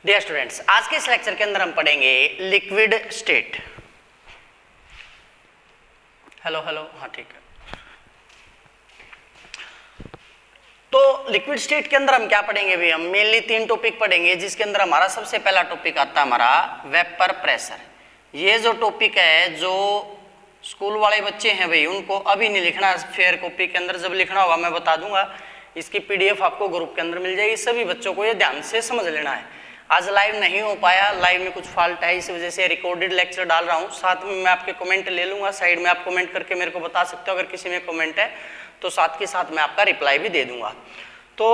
Dear students, आज के इस लेक्चर के अंदर हम पढ़ेंगे लिक्विड स्टेट। हेलो हाँ ठीक है। तो लिक्विड स्टेट के अंदर हम क्या पढ़ेंगे भी, हम मेनली 3 टॉपिक पढ़ेंगे, जिसके अंदर हमारा सबसे पहला टॉपिक आता है हमारा वेपर प्रेशर। ये जो टॉपिक है, जो स्कूल वाले बच्चे हैं भाई, उनको अभी नहीं लिखना है फेयर कॉपी के अंदर, जब लिखना होगा मैं बता दूंगा। इसकी पीडीएफ आपको ग्रुप के अंदर मिल जाएगी। सभी बच्चों को ये ध्यान से समझ लेना है। आज लाइव नहीं हो पाया, लाइव में कुछ फॉल्ट है, इस वजह से रिकॉर्डेड लेक्चर डाल रहा हूँ। साथ में मैं आपके कमेंट ले लूंगा, साइड में आप कमेंट करके मेरे को बता सकते हो। अगर किसी में कमेंट है तो साथ के साथ मैं आपका रिप्लाई भी दे दूंगा। तो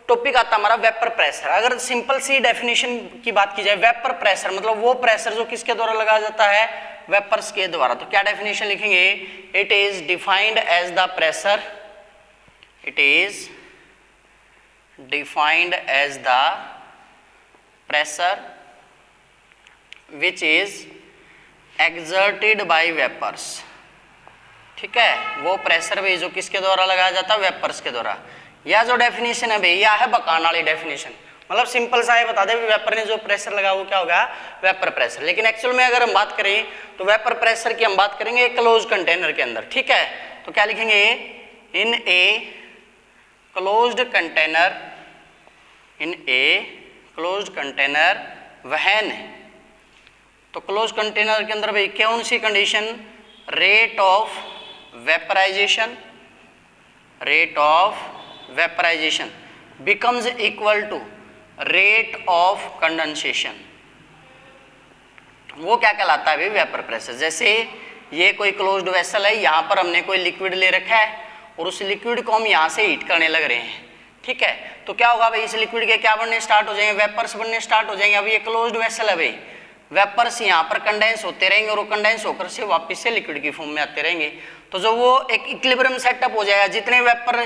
टॉपिक आता हमारा वेपर प्रेशर। अगर सिंपल सी डेफिनेशन की बात की जाए, वेपर प्रेशर मतलब वो प्रेशर जो किसके द्वारा लगाया जाता है, वेपर्स के द्वारा। तो क्या डेफिनेशन लिखेंगे, it is defined as the pressure, it is defined as the pressure which is exerted by vapors। ठीक है, वो प्रेशर भाई जो किसके द्वारा लगाया जाता है, वेपर्स के द्वारा। यह जो डेफिनेशन है भाई, यह है बकान वाली डेफिनेशन। मतलब सिंपल सा है, बता दे वेपर ने जो प्रेशर लगा वो क्या होगा, वेपर प्रेशर। लेकिन एक्चुअल में अगर हम बात करें तो वेपर प्रेशर की हम बात करेंगे क्लोज कंटेनर के अंदर। ठीक है, तो क्या लिखेंगे, in a closed container, in a closed container वहन। तो क्लोज कंटेनर के अंदर भाई कौन सी condition, rate of vaporisation, rate of vaporisation becomes equal to rate of condensation. वो क्या कहलाता है भाई, वेपर प्रेशर। जैसे ये कोई क्लोज्ड वेसल है, यहाँ पर हमने कोई लिक्विड ले रखा है और उस लिक्विड को हम यहाँ से हीट करने लग रहे हैं। ठीक है, तो क्या होगा भाई, इस लिक्विड के क्या बनने स्टार्ट हो जाएंगे, वेपर्स बनने स्टार्ट हो जाएंगे। अभी ये क्लोज्ड वेसल है भाई, वेपर्स यहाँ पर कंडेंस होते रहेंगे और वो कंडेंस होकर से वापस से लिक्विड की फॉर्म में आते रहेंगे। तो जो वो एक इक्विलिब्रियम सेटअप हो जाएगा, जितने वेपर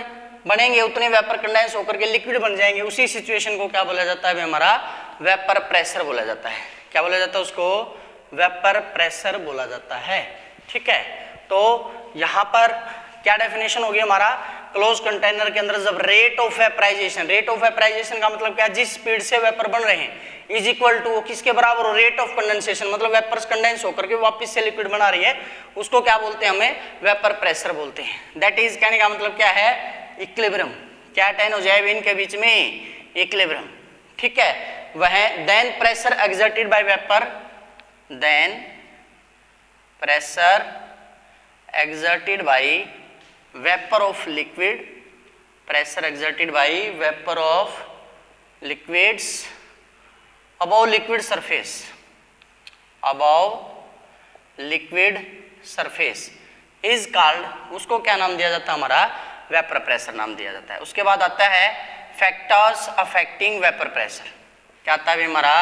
बनेंगे उतने वेपर कंडेंस होकर के लिक्विड बन जाएंगे। उसी सिचुएशन को क्या बोला जाता है भाई, हमारा वेपर प्रेशर बोला जाता है। क्या बोला जाता है उसको, वेपर प्रेशर बोला जाता है। ठीक है, तो यहाँ पर क्या डेफिनेशन होगी हमारा, क्लोज कंटेनर के अंदर जब rate of vaporisation, rate of vaporisation का मतलब क्या, जिस स्पीड से वेपर बन रहे हैं, इज इक्वल टू किसके बराबर हो, रेट ऑफ कंडेंसेशन। मतलब वेपर्स कंडेंस होकर के वापस से लिक्विड बना रही है, उसको क्या बोलते हैं, हमें वेपर प्रेशर बोलते हैं। दैट इज कहने का मतलब क्या है, इक्विलिब्रियम। क्या अटेन हो जाए इनके बीच में, इक्विलिब्रियम। ठीक है, वह then pressure exerted by vapour, then pressure exerted by vapor of liquid, pressure exerted by vapor of liquids above liquid surface, above liquid surface is called, उसको क्या नाम दिया जाता है, हमारा वेपर प्रेशर नाम दिया जाता है। उसके बाद आता है फैक्टर्स अफेक्टिंग वेपर प्रेशर। क्या आता है हमारा,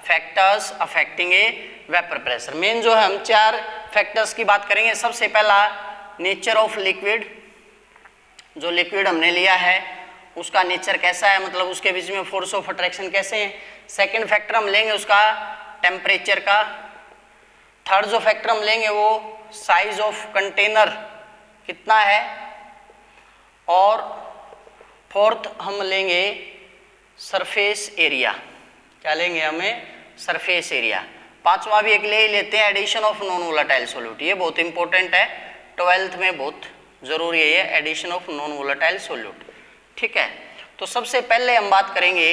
फैक्टर्स अफेक्टिंग ए वेपर प्रेशर। मेन जो है हम 4 फैक्टर्स की बात करेंगे। सबसे पहला नेचर ऑफ लिक्विड, जो लिक्विड हमने लिया है उसका नेचर कैसा है, मतलब उसके बीच में फोर्स ऑफ अट्रैक्शन कैसे है। सेकंड फैक्टर हम लेंगे उसका टेम्परेचर का। थर्ड जो फैक्टर हम लेंगे वो साइज ऑफ कंटेनर कितना है। और फोर्थ हम लेंगे सरफेस एरिया। क्या लेंगे हमें, सरफेस एरिया। पांचवा भी एक ले ही लेते हैं, addition of non volatile solute. ये बहुत इंपॉर्टेंट है, 12th में बहुत जरूरी है ये, addition of non volatile solute. ठीक है, तो सबसे पहले हम बात करेंगे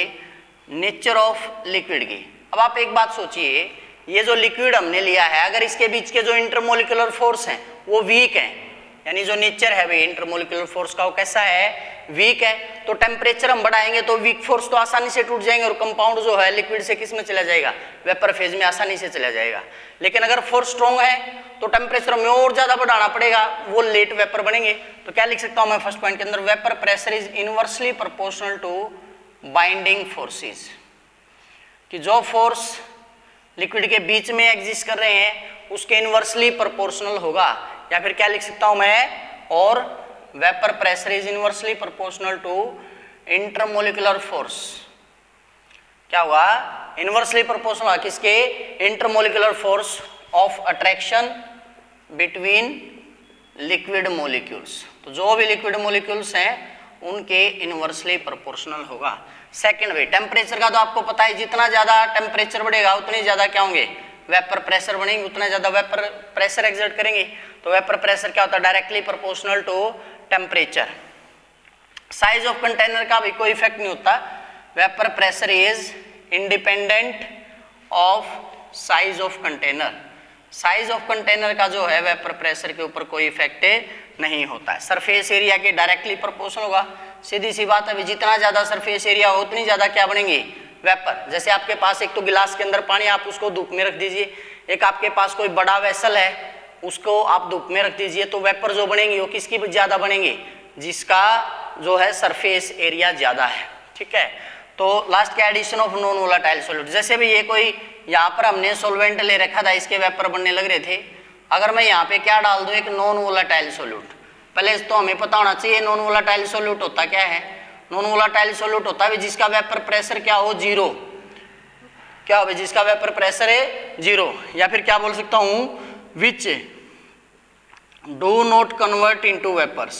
नेचर ऑफ लिक्विड की। अब आप एक बात सोचिए, ये जो लिक्विड हमने लिया है, अगर इसके बीच के जो इंटरमोलिकुलर फोर्स हैं वो वीक हैं, यानी जो नेचर है भाई इंटरमोलिकुलर फोर्स का वो कैसा है, वीक है, तो टेम्परेचर हम बढ़ाएंगे तो वीक फोर्स तो आसानी से टूट जाएंगे और कंपाउंड जो है लिक्विड से किस में चला जाएगा, वेपर फेज में आसानी से चला जाएगा। लेकिन अगर फोर्स स्ट्रॉन्ग है तो टेम्परेचर में और ज्यादा बढ़ाना पड़ेगा, वो लेट वेपर बनेंगे। तो क्या लिख सकता हूं मैं फर्स्ट पॉइंट के अंदर, vapour pressure is inversely proportional to binding forces. कि जो फोर्स लिक्विड के बीच में एग्जिस्ट कर रहे हैं उसके इनवर्सली प्रोपोर्शनल होगा। या फिर क्या लिख सकता हूं मैं, और vapour pressure is inversely proportional to intermolecular force. क्या हुआ, इनवर्सली प्रोपोर्शनल हुआ किसके, intermolecular force of attraction between liquid molecules. तो जो भी लिक्विड मोलिक्यूल्स हैं उनके इनवर्सली प्रोपोर्शनल होगा। सेकंड वे, टेम्परेचर का तो आपको पता है, जितना ज़्यादा टेम्परेचर बढ़ेगा उतनी ज़्यादा क्या होंगे, वेपर प्रेशर बढ़ेंगे, उतना ज़्यादा वेपर प्रेशर एक्सर्ट करेंगे। तो वेपर प्रेशर क्या होता है, directly proportional to temperature. Size of container का भी कोई इफेक्ट नहीं होता, vapour pressure is independent of size of container. Size of container का जो है वेपर प्रेशर के ऊपर कोई इफेक्ट नहीं होता है। सरफेस एरिया के डायरेक्टली प्रोपोर्शनल होगा, सीधी सी बात है, जितना ज़्यादा सरफेस एरिया हो उतनी ज़्यादा क्या बनेंगे, वेपर। जैसे आपके पास एक तो गिलास के अंदर पानी, आप उसको धूप में रख दीजिए, एक आपके पास कोई बड़ा वेसल है उसको आप धूप में रख दीजिए, तो वेपर जो बनेंगे वो किसकी ज़्यादा बनेंगे, जिसका जो है सरफेस एरिया ज़्यादा है। ठीक है, तो लास्ट का addition of non volatile solute. जैसे भी ये कोई यहाँ पर हमने सॉल्वेंट ले रखा था, इसके वेपर बनने लग रहे थे, अगर मैं यहाँ पे क्या डाल दूँ, एक नॉन वोलेटाइल सॉल्यूट। पहले तो हमें पता होना चाहिए नॉन वोलेटाइल सॉल्यूट होता क्या है। नॉन वोलेटाइल सॉल्यूट होता है जिसका वेपर प्रेशर क्या हो, जीरो। क्या हो, जिसका वेपर प्रेशर है जीरो, या फिर क्या बोल सकता हूँ, which do not convert into vapours,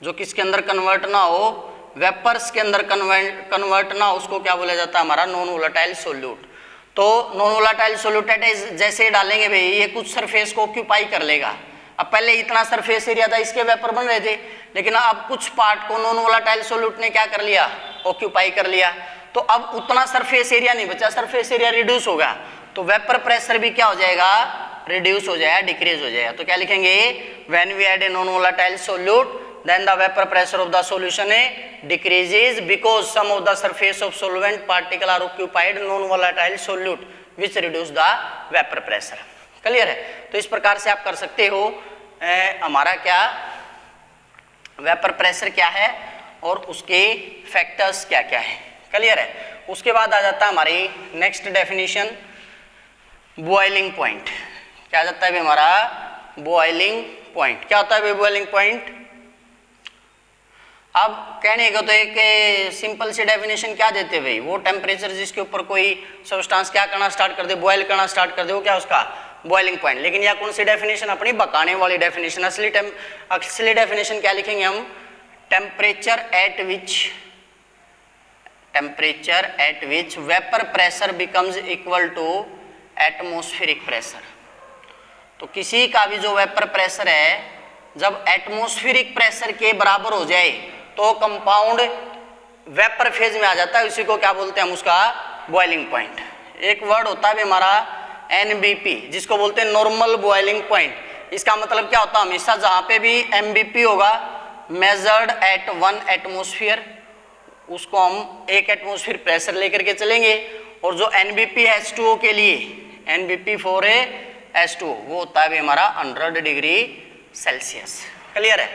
जो किसके अंदर कन्वर्ट ना हो, वेपर्स के अंदर कन्वर्ट ना हो, उसको क्या बोला जाता है, हमारा नॉन वोलेटाइल सॉल्यूट। तो नॉन वोलेटाइल सॉल्यूट जैसे डालेंगे भाई, ये कुछ सरफेस को ऑक्यूपाई कर लेगा। अब पहले इतना सरफेस एरिया था, इसके वेपर बन रहे थे, लेकिन अब कुछ पार्ट को नॉन वोलेटाइल सॉल्यूट ने क्या कर लिया, ऑक्यूपाई कर लिया। तो अब उतना सरफेस एरिया नहीं बचा, सरफेस एरिया रिड्यूस होगा, तो वेपर प्रेशर भी क्या हो जाएगा, रिड्यूस हो जाएगा, डिक्रीज हो जाएगा। तो क्या लिखेंगे, when we add a non volatile solute then the vapor pressure of the solution decreases because some of the surface of solvent particle are occupied non volatile solute which reduce the vapor pressure। Clear है, तो इस प्रकार से आप कर सकते हो हमारा क्या वेपर प्रेशर क्या है और उसके फैक्टर्स क्या क्या है। क्लियर है, उसके बाद आ जाता है हमारी नेक्स्ट डेफिनेशन, बॉइलिंग पॉइंट। क्या आ जाता है भाई हमारा, बॉइलिंग पॉइंट। क्या होता है भाई बॉइलिंग पॉइंट। अब कहने को तो एक सिंपल सी डेफिनेशन क्या देते भाई, वो टेम्परेचर जिसके ऊपर कोई सब्सटेंस क्या करना स्टार्ट कर दे, बॉयल करना स्टार्ट कर दे, वो क्या उसका बॉइलिंग पॉइंट। लेकिन यह कौन सी डेफिनेशन, अपनी बकाने वाली डेफिनेशन। असली डेफिनेशन क्या लिखेंगे हम, temperature at which vapour pressure becomes equal to atmospheric pressure. तो किसी का भी जो वेपर प्रेशर है जब एटमॉस्फेरिक प्रेशर के बराबर हो जाए तो कंपाउंड वेपर फेज में आ जाता है, उसी को क्या बोलते हैं हम, उसका बॉइलिंग पॉइंट। एक वर्ड होता है हमारा NBP, जिसको बोलते हैं नॉर्मल बॉइलिंग पॉइंट। इसका मतलब क्या होता है, हमेशा जहाँ पे भी MBP होगा, मेजर्ड एट 1 एटमॉस्फेयर, उसको हम 1 एटमॉस्फेयर प्रेशर लेकर के चलेंगे। और जो NBP है H2O के लिए, NBP for H2O, वो होता है हमारा 100 डिग्री सेल्सियस। क्लियर है।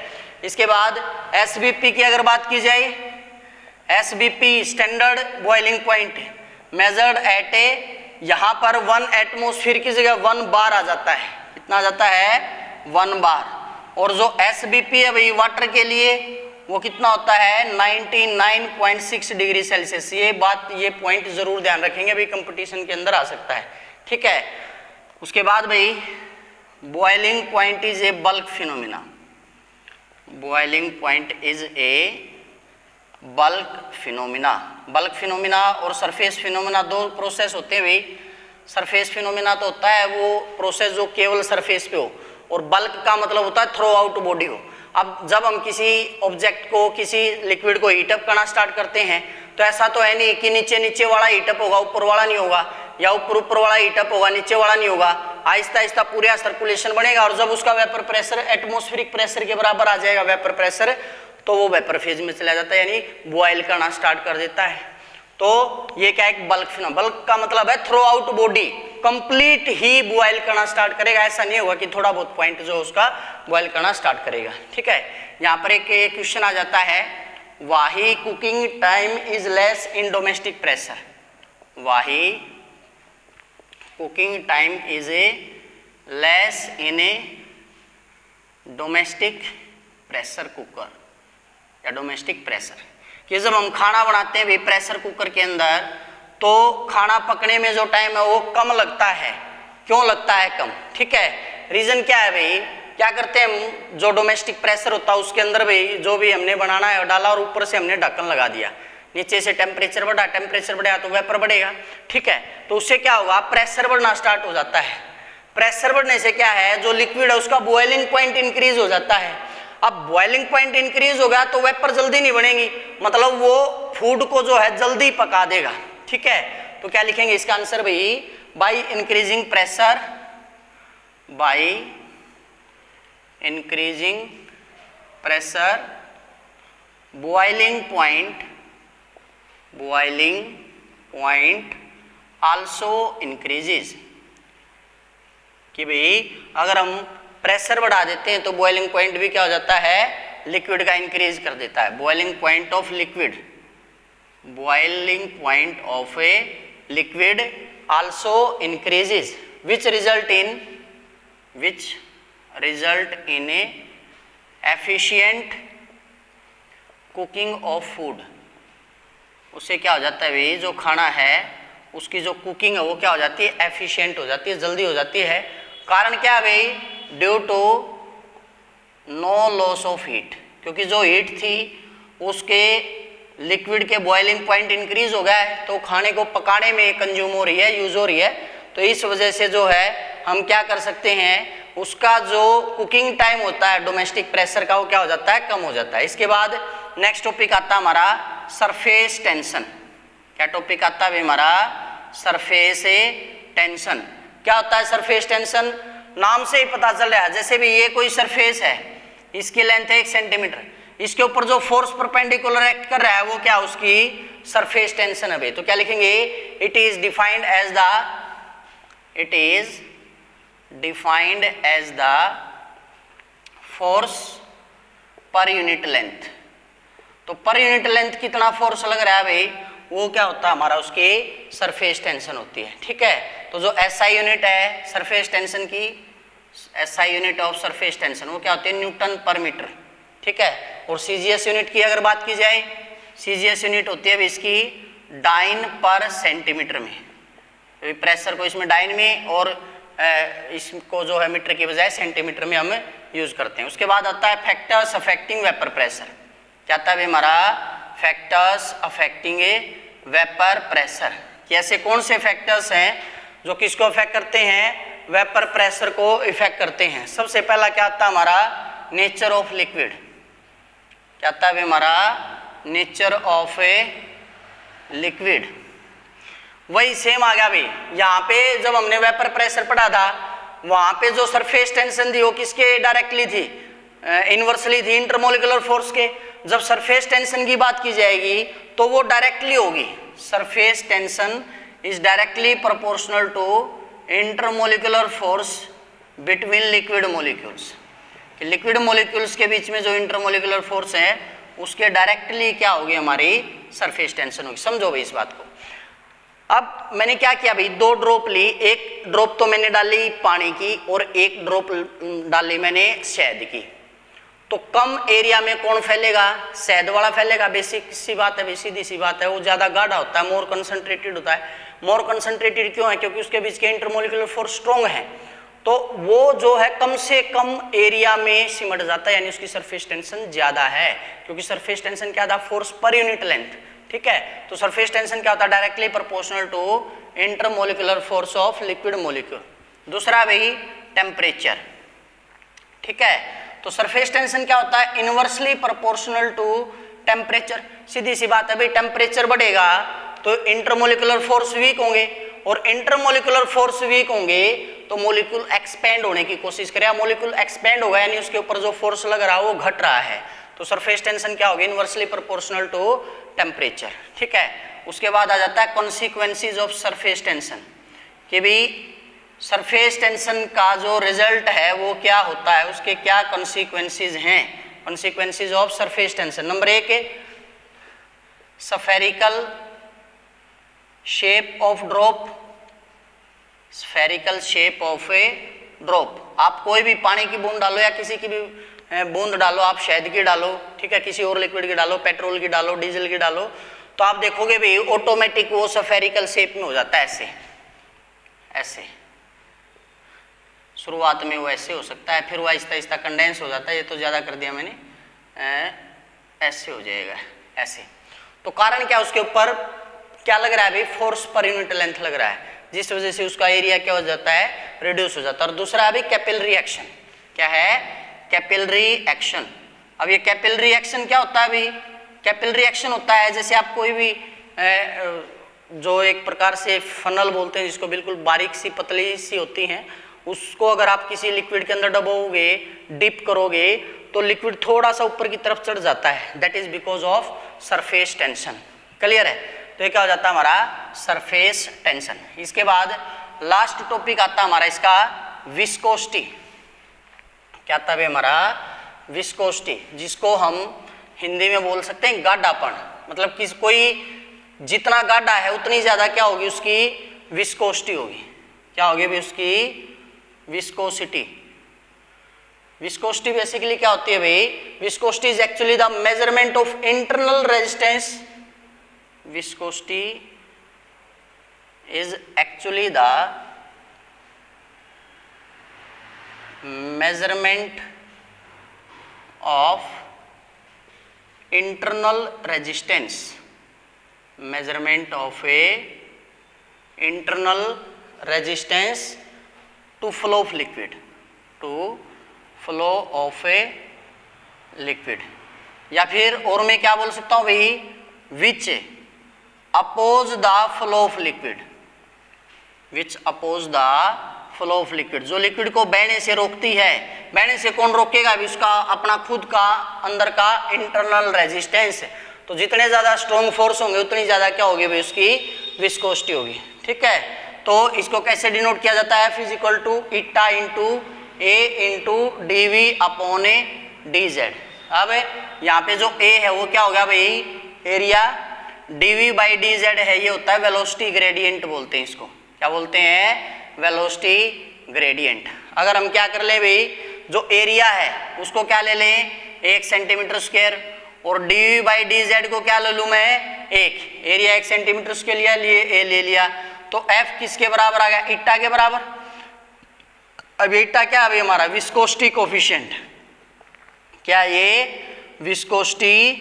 इसके बाद SBP की अगर बात की जाए, SBP standard boiling point measured eight यहाँ पर 1 एटमॉस्फेयर की जगह 1 बार आ जाता है। कितना आ जाता है, 1 बार। और जो SBP है भाई वाटर के लिए, वो कितना होता है, 99.6 डिग्री सेल्सियस। ये बात, ये पॉइंट जरूर ध्यान रखेंगे भाई, कंपटीशन के अंदर आ सकता है। ठीक है। उसके बाद भाई boiling point is a bulk phenomena. Boiling point is a bulk phenomena. Bulk phenomena और सरफेस फिनोमिना दो प्रोसेस होते हैं भाई। सरफेस फिनोमिना तो होता है वो प्रोसेस जो केवल सरफेस पे हो, और बल्क का मतलब होता है थ्रो आउट बॉडी हो। अब जब हम किसी ऑब्जेक्ट को, किसी लिक्विड को हीटअप करना स्टार्ट करते हैं, तो ऐसा तो है नहीं कि नीचे नीचे वाला हीटअप होगा, ऊपर वाला नहीं होगा, या ऊपर ऊपर वाला हीटअप होगा, नीचे वाला नहीं होगा। आहिस्ता आहिस्ता पूरा सर्कुलेशन बनेगा, और जब उसका वेपर प्रेशर एटमॉस्फेरिक प्रेशर के बराबर आ जाएगा वेपर प्रेशर, तो वो वेपर फेज में चला जाता है, यानी बॉयल करना स्टार्ट कर देता है। तो ये क्या है, बल्क फिनोमिना। बल्क का मतलब है थ्रो आउट बॉडी, कंप्लीट ही बॉयल करना स्टार्ट करेगा। ऐसा नहीं होगा कि थोड़ा बहुत पॉइंट जो उसका बॉयल करना स्टार्ट करेगा। ठीक है। यहाँ पर एक क्वेश्चन आ जाता है, वाही cooking time is less in domestic pressure. वाही cooking time is a less in a domestic pressure cooker या डोमेस्टिक प्रेशर। कि जब हम खाना बनाते हैं भाई प्रेशर कुकर के अंदर, तो खाना पकने में जो टाइम है वो कम लगता है। क्यों लगता है कम? ठीक है। रीजन क्या है भाई, क्या करते हैं हम, जो डोमेस्टिक प्रेशर होता है उसके अंदर भी जो भी हमने बनाना है डाला और ऊपर से हमने ढक्कन लगा दिया, नीचे से टेम्परेचर बढ़ा, टेम्परेचर बढ़ा तो वेपर बढ़ेगा, ठीक है। तो उससे क्या होगा, प्रेशर बढ़ना स्टार्ट हो जाता है। प्रेशर बढ़ने से क्या है, जो लिक्विड है उसका बॉइलिंग पॉइंट इंक्रीज हो जाता है। अब बॉइलिंग पॉइंट इंक्रीज हो गया तो वेपर जल्दी नहीं बनेगी, मतलब वो फूड को जो है जल्दी पका देगा, ठीक है। तो क्या लिखेंगे इसका आंसर भाई, by increasing pressure, by increasing pressure boiling point also increases, कि भाई अगर हम प्रेशर बढ़ा देते हैं तो बॉइलिंग पॉइंट भी क्या हो जाता है, लिक्विड का इंक्रीज कर देता है। Boiling point of liquid, boiling point of a liquid also increases, which result in A efficient cooking of food. उससे क्या हो जाता है भाई, जो खाना है उसकी जो कुकिंग है वो क्या हो जाती है, एफिशिएंट हो जाती है, जल्दी हो जाती है। कारण क्या है भाई, due to no loss of heat, क्योंकि जो हीट थी उसके लिक्विड के बॉइलिंग पॉइंट इंक्रीज हो गया है तो खाने को पकाने में कंज्यूम हो रही है, यूज हो रही है। तो इस वजह से जो है हम क्या कर सकते हैं, उसका जो कुकिंग टाइम होता है डोमेस्टिक प्रेशर का वो क्या हो जाता है, कम हो जाता है। इसके बाद नेक्स्ट टॉपिक आता है हमारा सरफेस टेंशन। क्या टॉपिक आता है हमारा, सरफेस टेंशन। क्या होता है सरफेस टेंशन, नाम से ही पता चल रहा है, जैसे भी ये कोई सरफेस है, इसकी लेंथ है 1 सेंटीमीटर, इसके ऊपर जो फोर्स परपेंडिकुलर एक्ट कर रहा है वो क्या, उसकी सरफेस टेंशन है भाई। तो क्या लिखेंगे, it is defined as the force per unit length. तो पर यूनिट लेंथ कितना फोर्स लग रहा है भाई, वो क्या होता है हमारा, उसकी सरफेस टेंशन होती है, ठीक है। तो जो एसआई यूनिट है सरफेस टेंशन की, SI unit of surface tension वो क्या होती है, न्यूटन पर मीटर, ठीक है। और सीजीएस यूनिट की अगर बात की जाए, सीजीएस यूनिट होती है इसकी डाइन पर सेंटीमीटर में, प्रेशर को इसमें डाइन में और इसको जो है मीटर की बजाय सेंटीमीटर में हम यूज करते हैं। उसके बाद आता है फैक्टर्स अफेक्टिंग वेपर प्रेशर। क्या आता है हमारा, फैक्टर्स अफेक्टिंग ए वेपर प्रेशर, कि ऐसे कौन से फैक्टर्स हैं जो किसको अफेक्ट करते हैं, वेपर प्रेशर को इफेक्ट करते हैं। सबसे पहला क्या आता है हमारा, नेचर ऑफ लिक्विड। क्या आता है हमारा, नेचर ऑफ ए लिक्विड। वही सेम आ गया भाई, यहाँ पे जब हमने वेपर प्रेशर पढ़ा था वहां पे जो सरफेस टेंशन थी वो किसके डायरेक्टली थी, इनवर्सली थी, इंटरमोलिकुलर फोर्स के। जब सरफेस टेंशन की बात की जाएगी तो वो डायरेक्टली होगी, surface tension is directly proportional to intermolecular force between liquid molecules. Liquid molecules के बीच में जो इंटरमोलिकुलर फोर्स है उसके डायरेक्टली क्या होगी, हमारी सरफेस टेंशन होगी। समझो भाई इस बात को। अब मैंने क्या किया भाई, 2 ड्रॉप ली, एक ड्रॉप तो मैंने डाली पानी की और एक ड्रॉप डाली मैंने शहद की। तो कम एरिया में कौन फैलेगा, शहद वाला फैलेगा। बेसिक सी बात है, सीधी सी बात है, वो ज्यादा गाढ़ा होता है, मोर कंसंट्रेटेड होता है। मोर कंसंट्रेटेड क्यों है, क्योंकि उसके बीच के इंटरमोलिकुलर फोर्स स्ट्रॉन्ग है, तो वो जो है कम से कम एरिया में सिमट जाता है, यानी उसकी सरफेस टेंशन ज्यादा है, क्योंकि सरफेस टेंशन क्या था, फोर्स पर यूनिट लेंथ, ठीक है। तो सरफेस टेंशन क्या होता है, directly proportional to intermolecular force of liquid molecule. दूसरा भाई टेम्परेचर, ठीक है। तो सरफेस टेंशन क्या होता है, इनवर्सली प्रोपोर्शनल टू टेम्परेचर। सीधी सी बात है भाई, टेम्परेचर बढ़ेगा तो इंटरमोलिकुलर फोर्स वीक होंगे, और इंटरमोलिकुलर फोर्स वीक होंगे तो मोलिक्यूल एक्सपेंड होने की कोशिश करेगा। मोलिक्यूल एक्सपेंड होगा यानी उसके ऊपर जो फोर्स लग रहा है वो घट रहा है, तो सरफेस टेंशन क्या होगी, इनवर्सली प्रोपोर्शनल टू टेम्परेचर, ठीक है। उसके बाद आ जाता है कॉन्सिक्वेंसेस ऑफ सरफेस टेंशन, कि भी सरफेस टेंशन का जो रिजल्ट है वो क्या होता है, उसके क्या कॉन्सिक्वेंसेस हैं। Consequences of surface tension, number 1 spherical shape of drop, spherical shape of A drop. आप कोई भी पानी की बूंद डालो या किसी की भी बूंद डालो, आप शहद की डालो, ठीक है, किसी और लिक्विड की डालो, पेट्रोल की डालो, डीजल की डालो, तो आप देखोगे भाई ऑटोमेटिक वो स्फेरिकल शेप में हो जाता है, ऐसे ऐसे। शुरुआत में वो ऐसे हो सकता है, फिर वो आहिस्ता आहिस्ता कंडेंस हो जाता है। ये तो ज़्यादा कर दिया मैंने, ऐसे हो जाएगा ऐसे। तो कारण क्या, उसके ऊपर क्या लग रहा है भाई, फोर्स पर यूनिट लेंथ लग रहा है, जिस वजह से उसका एरिया क्या हो जाता है, रिड्यूस हो जाता है। और दूसरा अभी कैपिलरी एक्शन, क्या है, कैपिलरी एक्शन। अब ये कैपिलरी एक्शन क्या होता है भाई, कैपिलरी एक्शन होता है जैसे आप कोई भी जो एक प्रकार से फनल बोलते हैं जिसको, बिल्कुल बारीक सी पतली सी होती हैं, उसको अगर आप किसी लिक्विड के अंदर डबोगे, डिप करोगे, तो लिक्विड थोड़ा सा ऊपर की तरफ चढ़ जाता है, that is because of surface tension. Clear है, तो ये क्या हो जाता है हमारा, सरफेस टेंशन। इसके बाद लास्ट टॉपिक आता है हमारा इसका विस्कोसिटी। क्या आता है हमारा, विस्कोसिटी, जिसको हम हिंदी में बोल सकते हैं गाढ़ापन। मतलब किस कोई जितना गाढ़ा है उतनी ज्यादा क्या होगी उसकी विस्कोसिटी होगी। क्या होगी भी उसकी विस्कोसिटी। विस्कोसिटी बेसिकली क्या होती है भाई, viscosity is actually the measurement of internal resistance. Viscosity is actually the measurement of internal resistance, measurement of a internal resistance to flow of liquid, to flow of a liquid। या फिर और मैं क्या बोल सकता हूँ भाई, which oppose the flow of liquid, which oppose the flow of liquid, जो लिक्विड को बहने से रोकती है। बहने से कौन रोकेगा भी, उसका अपना खुद का अंदर का इंटरनल रेजिस्टेंस। तो जितने ज्यादा स्ट्रॉन्ग फोर्स होंगे उतनी ज्यादा क्या होगी भाई, उसकी विस्कोसिटी होगी। ठीक है, तो इसको कैसे डिनोट किया जाता है, physical to eta into A into D V upon A D Z. अब यहाँ पे जो ए है वो क्या होगा भाई, area, D V by D Z है, ये होता है वेलोसिटी ग्रेडियंट बोलते हैं इसको। क्या बोलते हैं, वेलोसिटी ग्रेडियंट। अगर हम क्या कर ले भाई, जो एरिया है उसको क्या ले लें, 1 सेंटीमीटर स्क्वायर, और D V by D Z को क्या ले लूँ मैं, 1। एरिया 1 सेंटीमीटर स्क्वायर लिया, लिए ए ले लिया, तो एफ किसके बराबर आ गया, इट्टा के बराबर। अब इट्टा क्या है हमारा, विस्कोसिटी कोफिशिएंट। क्या ये विस्कोसिटी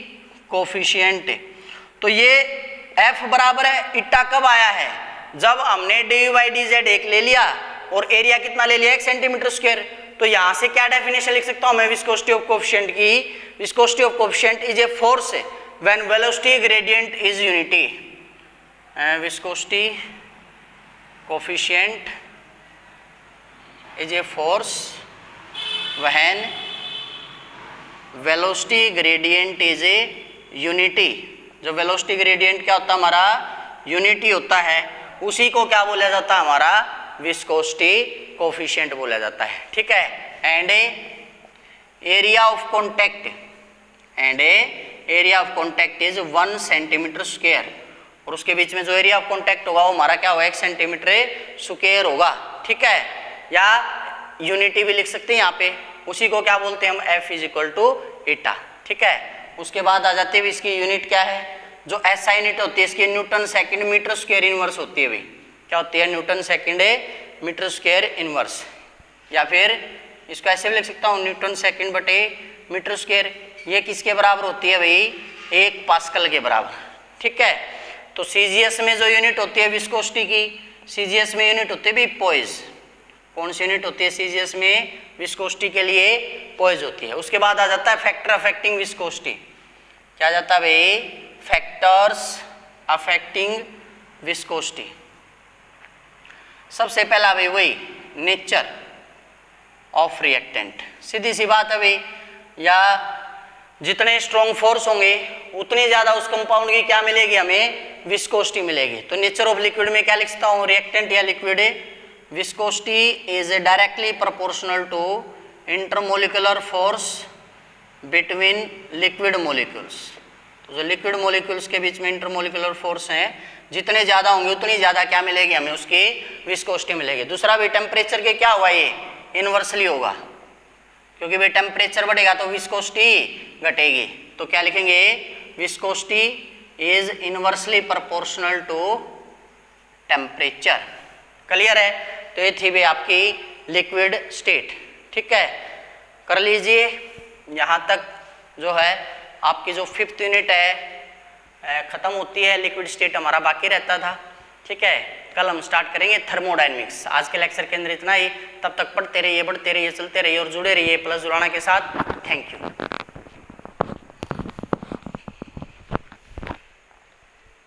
कोफिशिएंट। तो ये एफ बराबर है, इट्टा कब आया है, जब हमने D V by D Z 1 ले लिया और एरिया कितना ले लिया, 1 सेंटीमीटर स्क्वायर। तो यहां से क्या डेफिनेशन लिख सकता हूं मैं विस्कोसिटी ऑफ कोफिशिएंट की, viscosity of coefficient is a force when velocity gradient is unity. Viscosity coefficient is a force when velocity gradient is a unity. जो वेलोसिटी ग्रेडियंट क्या होता है हमारा, यूनिटी होता है, उसी को क्या बोला जाता है हमारा, विस्कोसिटी कोफिशिएंट बोला जाता है। ठीक है, and area of contact, and area of contact is 1 centimetre square, और उसके बीच में जो एरिया ऑफ कॉन्टैक्ट होगा वो हमारा क्या होगा, 1 सेंटीमीटर स्क्वायर होगा। ठीक है, या यूनिटी भी लिख सकते हैं यहाँ पे, उसी को क्या बोलते हैं हम, एफ इज इक्वल टू इटा। ठीक है, उसके बाद आ जाती है इसकी यूनिट क्या है, जो एसआई यूनिट होती है इसकी newton second metre square inverse होती है भाई। क्या होती है, newton second metre square inverse. या फिर इसको ऐसे भी लिख सकता हूँ, न्यूटन सेकंड बटे मीटर स्क्वायर। ये किसके बराबर होती है भाई, 1 पास्कल के बराबर। ठीक है, तो सीजीएस में जो यूनिट होती है विस्कोसिटी की, सीजीएस में यूनिट होती है भाई पोइज। कौन सी यूनिट होती है सीजीएस में, विस्कोसिटी के लिए पोइज होती है। उसके बाद आ जाता है फैक्टर अफेक्टिंग विस्कोसिटी। क्या आ जाता है भाई, फैक्टर्स अफेक्टिंग विस्कोसिटी। सबसे पहला भाई वही नेचर ऑफ रिएक्टेंट, सीधी सी बात है भाई, या जितने स्ट्रॉन्ग फोर्स होंगे उतनी ज्यादा उस कंपाउंड की क्या मिलेगी, हमें विस्कोसिटी मिलेगी। तो नेचर ऑफ लिक्विड में क्या लिखता हूँ, रिएक्टेंट या liquid, viscosity is directly proportional to intermolecular force between liquid molecules. तो जो लिक्विड मोलिक्यूल्स के बीच में इंटरमोलिकुलर फोर्स हैं, जितने ज़्यादा होंगे उतनी ज़्यादा क्या मिलेगी हमें, उसकी विस्कोसिटी मिलेगी। दूसरा भी टेम्परेचर के क्या हुआ, ये इनवर्सली होगा, क्योंकि भाई टेम्परेचर बढ़ेगा तो विस्कोसिटी घटेगी। तो क्या लिखेंगे, viscosity is inversely proportional to temperature. Clear है, तो ये थी भाई आपकी लिक्विड स्टेट। ठीक है, कर लीजिए। यहाँ तक जो है आपकी जो 5th यूनिट है ख़त्म होती है, लिक्विड स्टेट हमारा बाकी रहता था। ठीक है, कल हम स्टार्ट करेंगे थर्मोडायनेमिक्स। आज के लेक्चर के अंदर इतना ही, तब तक पढ़ते रहिए, बढ़ते रहिए, चलते रहिए और जुड़े रहिए प्लस जुड़ाना के साथ। Thank you.